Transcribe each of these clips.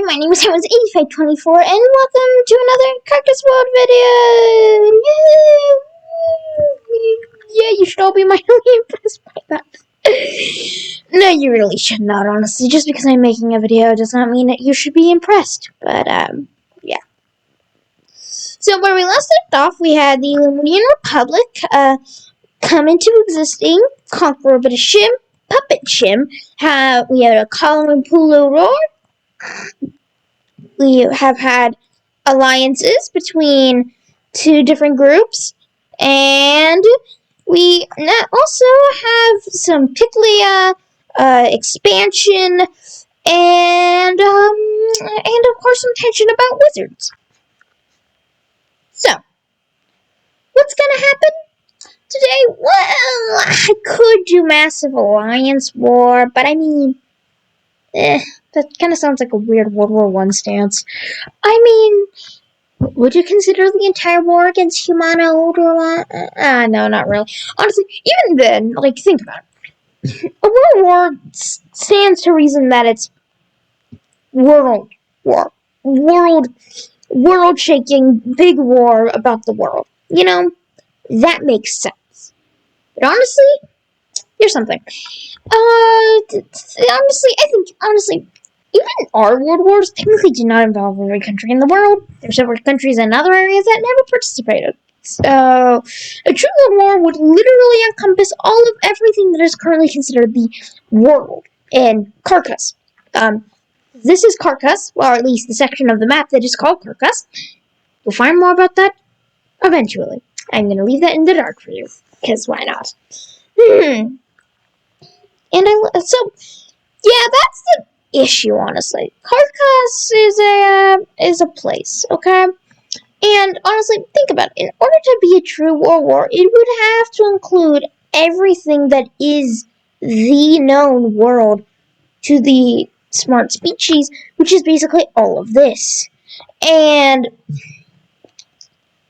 everybody, my name is 8524 and welcome to another Curcas World video! Yeah, you should all be mildly impressed by that. No, you really should not, honestly. Just because I'm making a video does not mean that you should be impressed. But, yeah. So, where we last left off, we had the Lemurian Republic, come into existing, conquer a bit of Shim, puppet Shim. We had a column Pulu Roar. We have had alliances between two different groups, and we also have some Piclia expansion, and of course some tension about wizards. So, what's gonna happen today? Well, I could do Massive Alliance War, but I mean, that kind of sounds like a weird World War I stance. I mean, would you consider the entire war against Humana World War I? No, not really. Honestly, even then, think about it. A World War stands to reason that it's world war. World-shaking, big war about the world. You know, that makes sense. But honestly, here's something. Honestly, even our world wars technically do not involve every country in the world. There's several countries in other areas that never participated. So, a true world war would literally encompass all of everything that is currently considered the world in Curcas. This is Curcas, or at least the section of the map that is called Curcas. We'll find more about that eventually. I'm going to leave that in the dark for you, because why not? And that's the issue, honestly. Curcas is a place, okay? And honestly, think about it. In order to be a true world war, it would have to include everything that is the known world to the smart species, which is basically all of this. And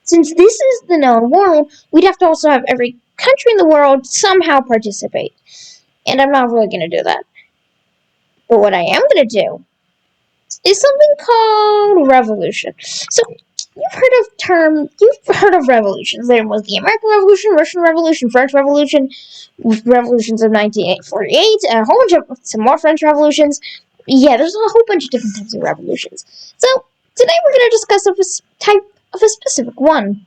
since this is the known world, we'd have to also have every country in the world somehow participate. And I'm not really going to do that. But what I am going to do is something called revolution. So, you've heard of revolutions. There was the American Revolution, Russian Revolution, French Revolution, revolutions of 1948, a whole bunch of some more French revolutions. Yeah, there's a whole bunch of different types of revolutions. So, today we're going to discuss a type of a specific one.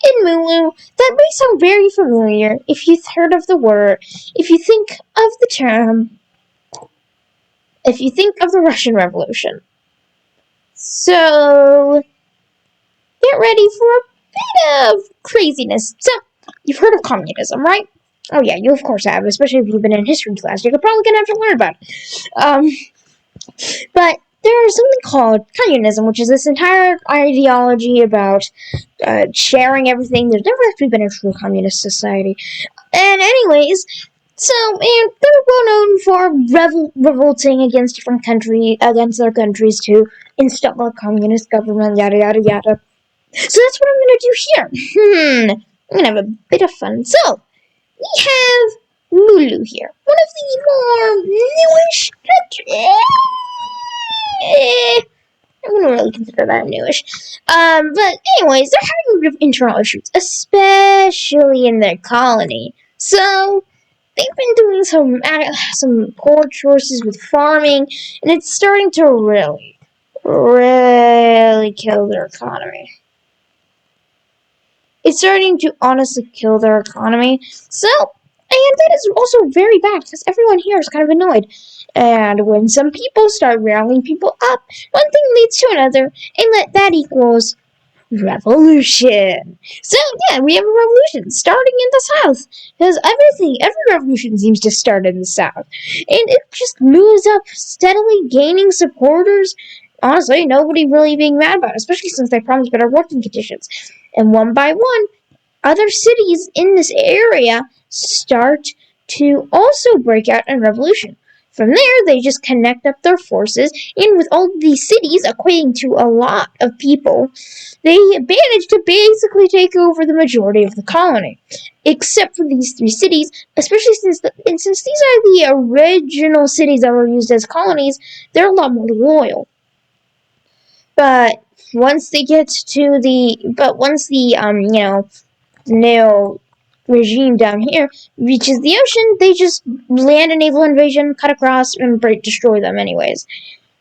In Mulu, that may sound very familiar if you've heard of the word, if you think of the term, if you think of the Russian Revolution. So, get ready for a bit of craziness. So, you've heard of communism, right? Oh yeah, you of course have, especially if you've been in history class. You're probably going to have to learn about it. But there's something called communism, which is this entire ideology about sharing everything. There's never actually been a true communist society. And anyways, and they're well known for revolting against different their countries to install a communist government, yada yada yada. So that's what I'm gonna do here. I'm gonna have a bit of fun. So, we have Mulu here. One of the more newish countries. I wouldn't really consider that newish. But anyways, they're having a bit of internal issues, especially in their colony. So, they've been doing some poor choices with farming, and it's starting to really kill their economy. It's starting to honestly kill their economy. So, and that is also very bad, because everyone here is kind of annoyed. And when some people start rallying people up, one thing leads to another, and that equals revolution. So, yeah, we have a revolution starting in the South. Because every revolution seems to start in the South. And it just moves up, steadily gaining supporters. Honestly, nobody really being mad about it, especially since they promised better working conditions. And one by one, other cities in this area start to also break out in revolution. From there, they just connect up their forces, and with all these cities equating to a lot of people, they manage to basically take over the majority of the colony. Except for these 3 cities, especially since these are the original cities that were used as colonies, they're a lot more loyal. But once new regime down here reaches the ocean, they just land a naval invasion, cut across, and destroy them anyways.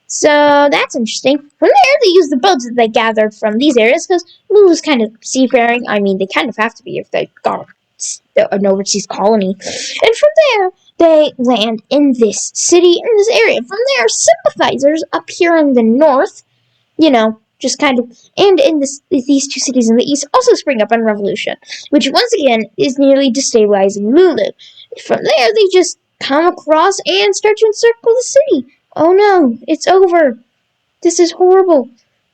So that's interesting. From there, they use the boats that they gathered from these areas because Lulu's kind of seafaring. I mean, they kind of have to be if they got an overseas colony. And from there, they land in this city, in this area. From there, sympathizers up here in the north, just kind of, and in these two cities in the east also spring up in revolution, which once again is nearly destabilizing Lulu. From there, they just come across and start to encircle the city. Oh no, it's over. This is horrible.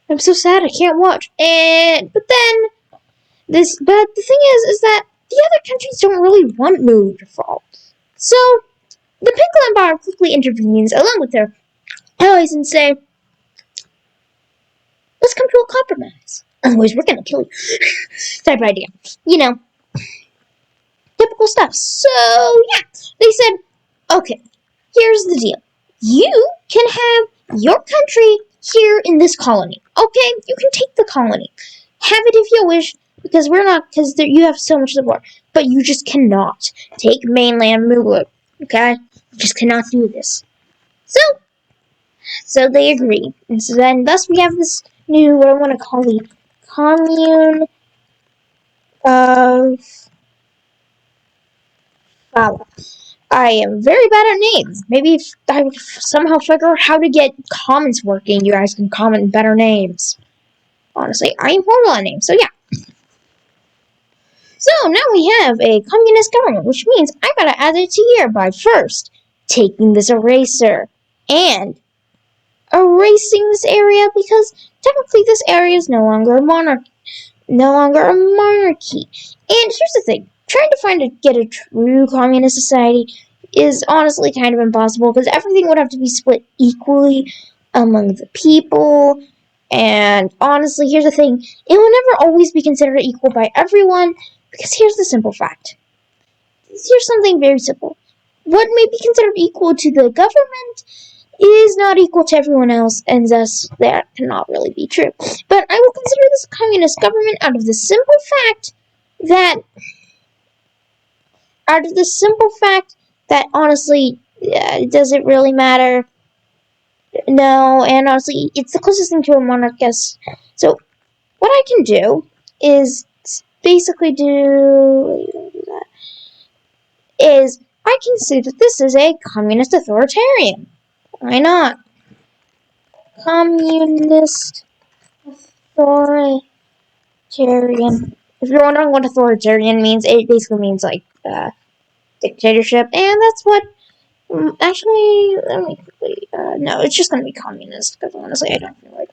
I'm so sad I can't watch. But the thing is that the other countries don't really want Lulu to fall. So the Pickle Empire quickly intervenes along with their allies and say, let's come to a compromise. Otherwise, we're gonna kill you. Type of idea. Typical stuff. So, yeah, they said, okay, here's the deal. You can have your country here in this colony. Okay, you can take the colony. Have it if you wish, because you have so much support. But you just cannot take mainland Mulu. Okay? You just cannot do this. So they agree. And so then, thus we have this new, what I want to call the Commune of Fala. I am very bad at names. Maybe if I somehow figure out how to get comments working, you guys can comment better names. Honestly, I am horrible at names, so yeah. So now we have a communist government, which means I gotta add it to here by first taking this eraser and erasing this area because technically this area is no longer a monarchy. And here's the thing. Trying to get a true communist society is honestly kind of impossible because everything would have to be split equally among the people. And honestly, here's the thing. It will never always be considered equal by everyone because here's the simple fact. Here's something very simple. What may be considered equal to the government is not equal to everyone else, and thus that cannot really be true. But I will consider this a communist government out of the simple fact that honestly, does it really matter? No, and honestly, it's the closest thing to a monarchist. So, what I can do is basically I can say that this is a communist authoritarian. Why not? Communist authoritarian. If you're wondering what authoritarian means, it basically means like dictatorship, and that's what. Actually, let me quickly. No, it's just gonna be communist because honestly, I don't feel like.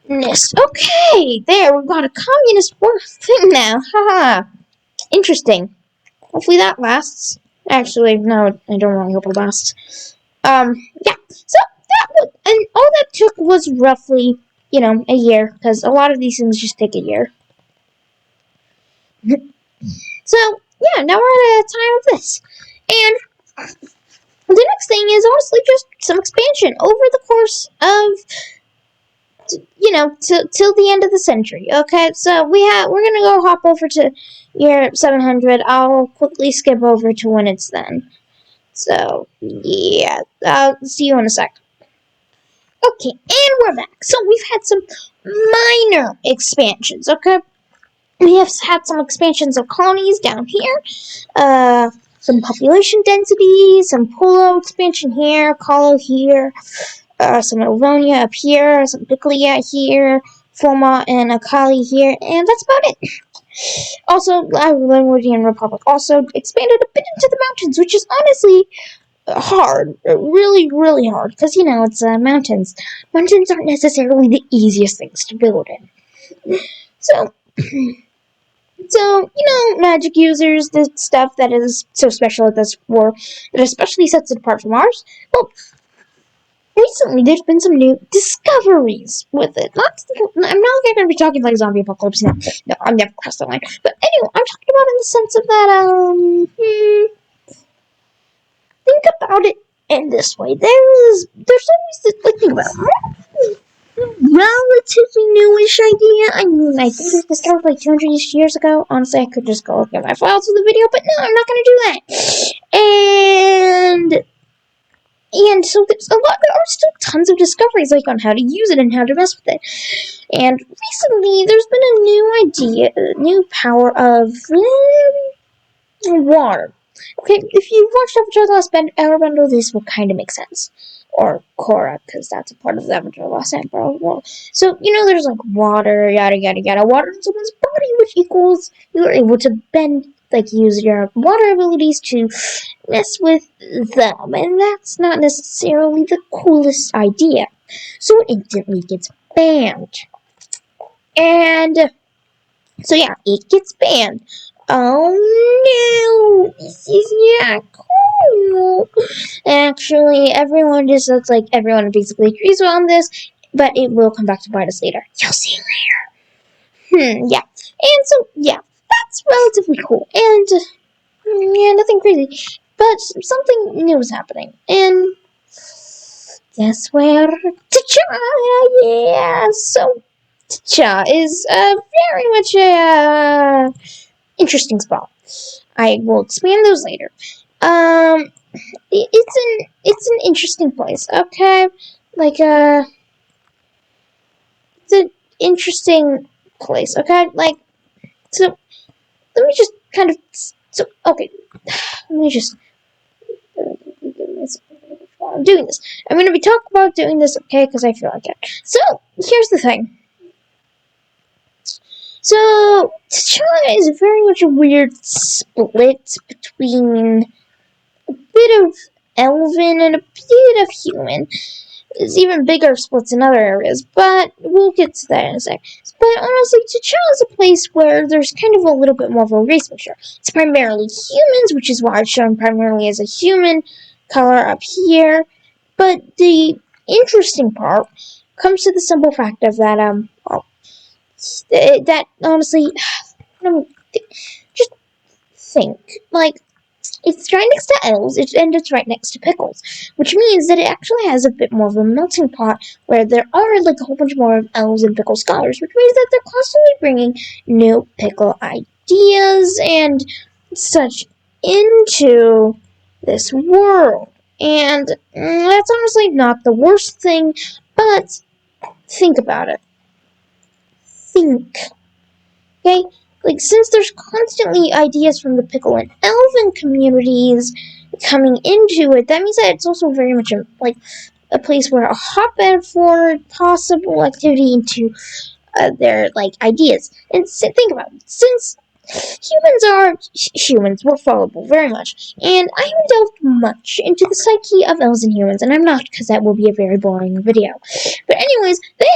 Okay, there we've got a communist thing now. Haha, interesting. Hopefully that lasts. Actually, no, I don't really hope it lasts. Yeah. So and all that took was roughly, a year, because a lot of these things just take a year. So, yeah, now we're at a time of this. And the next thing is honestly just some expansion over the course of, till the end of the century. Okay, so we're gonna go hop over to year 700. I'll quickly skip over to when it's then. So, yeah, I'll see you in a sec. Okay, and we're back. So we've had some minor expansions, okay? We have had some expansions of colonies down here, some population density, some Polo expansion here, Colo here, some Livonia up here, some Biclia here, Foma and Akali here, and that's about it. Also, Linwardian Republic also expanded a bit into the mountains, which is honestly hard, really, really hard, because, it's mountains. Mountains aren't necessarily the easiest things to build in. So, magic users, the stuff that is so special at this war, that especially sets it apart from ours, well, recently there's been some new discoveries with it. I'm not going to be talking like zombie apocalypse now. No, I'm never crossed that line. But anyway, I'm talking about in the sense of that, think about it in this way. There's always this, think about it. I mean, I think it was discovered like 200 years ago. Honestly, I could just go look at my files for the video, but no, I'm not gonna do that. And so there are still tons of discoveries, like on how to use it and how to mess with it. And recently, there's been a new power of water. Okay, if you watched Avatar The Last Airbender, this will kind of make sense. Or Korra, because that's a part of the Avatar The Last Airbender world. So, there's like water, yada yada yada, water in someone's body, which equals you're able to bend, like use your water abilities to mess with them. And that's not necessarily the coolest idea. So it instantly gets banned. And so yeah, it gets banned. Oh no, this is not cool. Actually, everyone basically agrees on this, but it will come back to bite us later. You'll see later. Yeah. And so, yeah, that's relatively cool. And, yeah, nothing crazy. But something new is happening. And guess where? T'Challa! Yeah, so T'Challa is very much a interesting spot. I will explain those later. It's an interesting place. Okay, like it's an interesting place. Okay, like so. Let me just kind of okay. Let me just. I'm doing this. I'm going to be talking about doing this, okay? Because I feel like it. So here's the thing. So, T'Challa is very much a weird split between a bit of elven and a bit of human. There's even bigger splits in other areas, but we'll get to that in a sec. But honestly, T'Challa is a place where there's kind of a little bit more of a race mixture. It's primarily humans, which is why it's shown primarily as a human color up here. But the interesting part comes to the simple fact of that, that honestly, just think, like, it's right next to elves, and it's right next to pickles, which means that it actually has a bit more of a melting pot where there are, like, a whole bunch more of elves and pickle scholars, which means that they're constantly bringing new pickle ideas and such into this world. And that's honestly not the worst thing, but think about it. Think. Okay? Like, since there's constantly ideas from the pickle and elven communities coming into it, that means that it's also very much a place where a hotbed for possible activity into their, like, ideas. And think about it. Since humans, we're fallible, very much. And I haven't delved much into the psyche of elves and humans, and I'm not, because that will be a very boring video. But anyways, they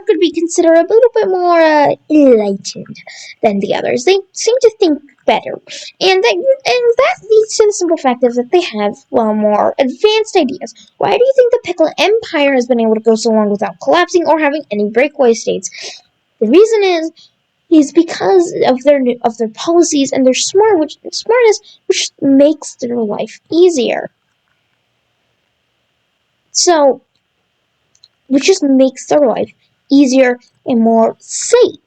could be considered a little bit more enlightened than the others. They seem to think better. And that leads to the simple fact of that they have, well, more advanced ideas. Why do you think the Pickle Empire has been able to go so long without collapsing or having any breakaway states? The reason is because of their policies and their smartness, which makes their life easier. So, which just makes their life easier and more safe.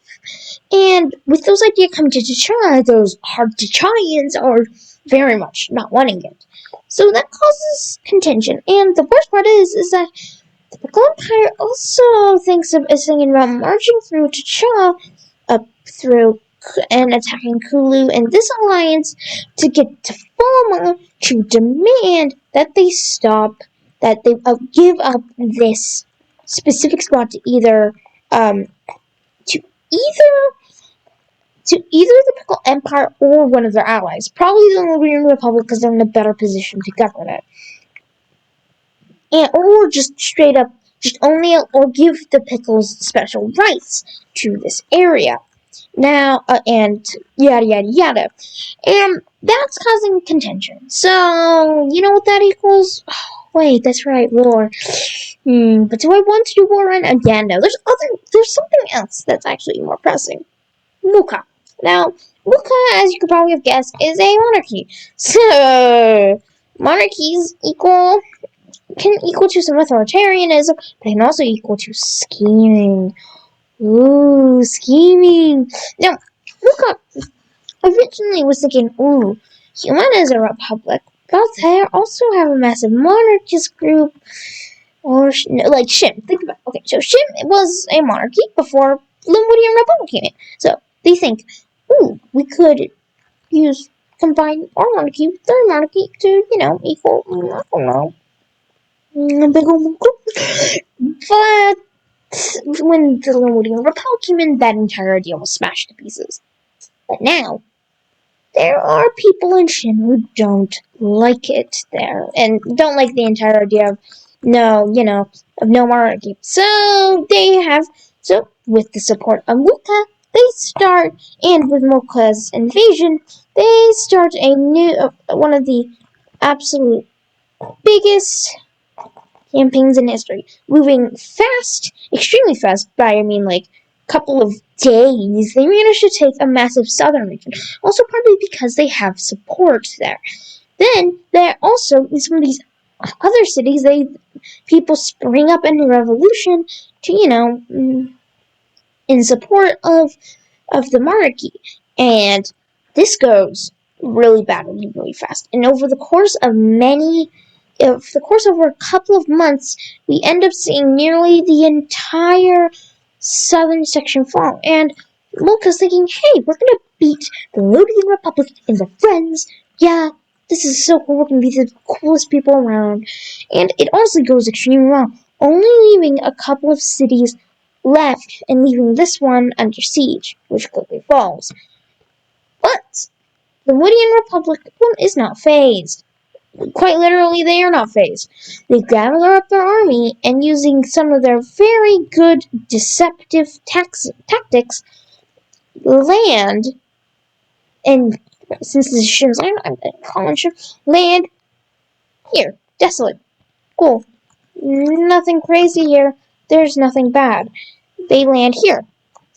And with those ideas coming to T'Challa, those hard T'Challans are very much not wanting it. So that causes contention. And the worst part is that the Pickle Empire also is thinking about marching through T'Challa up through and attacking Kulu and this alliance to get to Falma to demand that they give up this specific spot to either the Pickle Empire or one of their allies. Probably the Liberian Republic, because they're in a better position to govern it. Or just straight up, just own it, or give the Pickles special rights to this area. Now, and yada yada yada. And that's causing contention. So, you know what that equals? Oh, wait, that's right, war. But do I want to do war right now? Yeah, no. There's something else that's actually more pressing. Muka. Now, Muka, as you could probably have guessed, is a monarchy. So, monarchies can equal to some authoritarianism, but can also equal to scheming. Ooh, scheming. Now, Luca originally was thinking, ooh, human is a republic, but they also have a massive monarchist group. Or, no, like, Shim. Think about it. Okay, so Shim was a monarchy before Limwoodian Republic came in. So, they think, ooh, we could combine our monarchy with their monarchy to, equal, I don't know, a big old group. But when the Limwoodian Republic came in, that entire idea was smashed to pieces. But now, there are people in Shin who don't like it there, and don't like the entire idea of no monarchy. So with the support of Muka, and with Muka's invasion, they start a new, one of the absolute biggest campaigns in history, moving fast, extremely fast, by, I mean, like, couple of days. They managed to take a massive southern region, also partly because they have support there. Then, there also, in some of these other cities, people spring up in a revolution to, in support of the monarchy. And this goes really badly, really fast. And over the course of over a couple of months, we end up seeing nearly the entire southern section fall. And Mocha's thinking, hey, we're gonna beat the Lothian Republic and the Friends. Yeah, this is so cool. We're gonna be the coolest people around. And it honestly goes extremely wrong, only leaving a couple of cities left and leaving this one under siege, which quickly falls. But the Woodian Republic is not phased. Quite literally, they are not phased. They gather up their army and, using some of their very good deceptive tactics, land, and since this is Shim's land, I'm calling Shim, land here, desolate, cool. Nothing crazy here. There's nothing bad. They land here.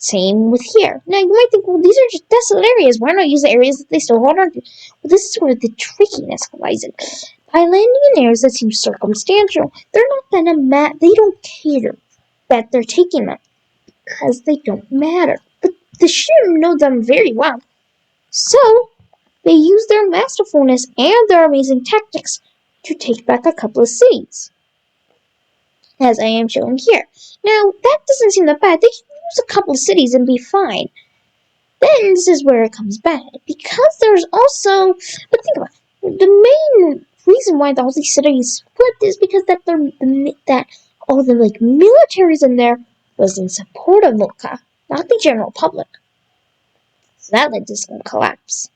Same with here. Now, you might think, well, these are just desolate areas. Why not use the areas that they still hold on to? Well, this is where the trickiness lies in. By landing in areas that seem circumstantial, they're not gonna they don't care that they're taking them, because they don't matter. But the Shim know them very well. So, they use their masterfulness and their amazing tactics to take back a couple of cities, as I am showing here. Now, that doesn't seem that bad. They can use a couple of cities and be fine. Then this is where it comes bad, because there's also, but think about it, the main reason why all these cities split is because that all the militaries in there was in support of Mocha, not the general public. So that led to some collapse,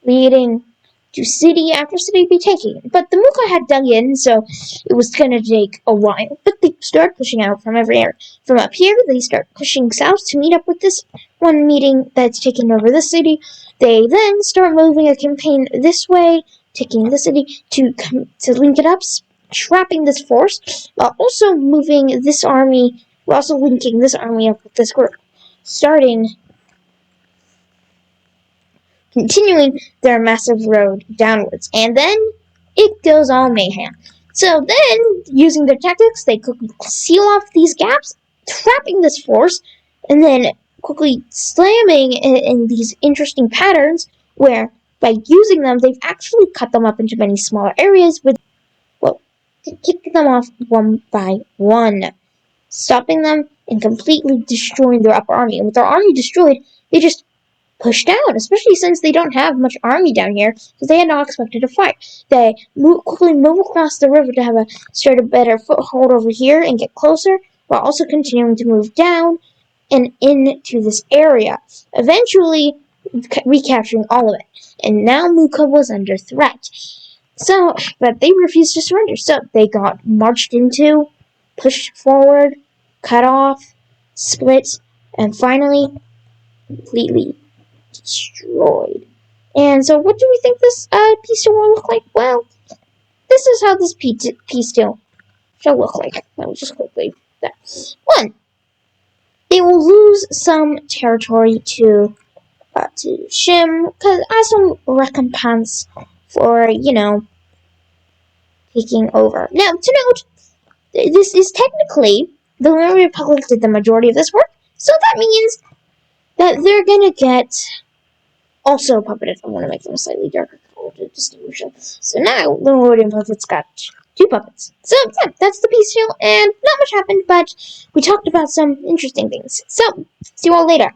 leading to city after city be taken. But the Muka had dug in, so it was going to take a while. But they start pushing out from every area. From up here, they start pushing south to meet up with this one meeting that's taking over the city. They then start moving a campaign this way, taking the city to link it up, trapping this force, while also moving this army. We're also linking this army up with this group, continuing their massive road downwards. And then it goes all mayhem. So then, using their tactics, they quickly seal off these gaps, trapping this force, and then quickly slamming in these interesting patterns where, by using them, they've actually cut them up into many smaller areas to kick them off one by one, stopping them and completely destroying their upper army. And with their army destroyed, they just pushed out, especially since they don't have much army down here, because they had not expected to fight. They quickly move across the river to have a better foothold over here and get closer, while also continuing to move down and into this area, eventually recapturing all of it. And now Muka was under threat. But they refused to surrender, so they got marched into, pushed forward, cut off, split, and finally completely destroyed. And so, what do we think this peace deal will look like? Well, this is how this peace deal shall look like. Let me just quickly that. One, they will lose some territory to Shim, because as some recompense for taking over. Now, to note, this is technically the Roman Republic did the majority of this work. So that means that they're gonna get also puppeted. I want to make them a slightly darker color to distinguish them. So now the Rhodium puppet's got 2 puppets. So yeah, that's the piece deal, and not much happened, but we talked about some interesting things. So see you all later.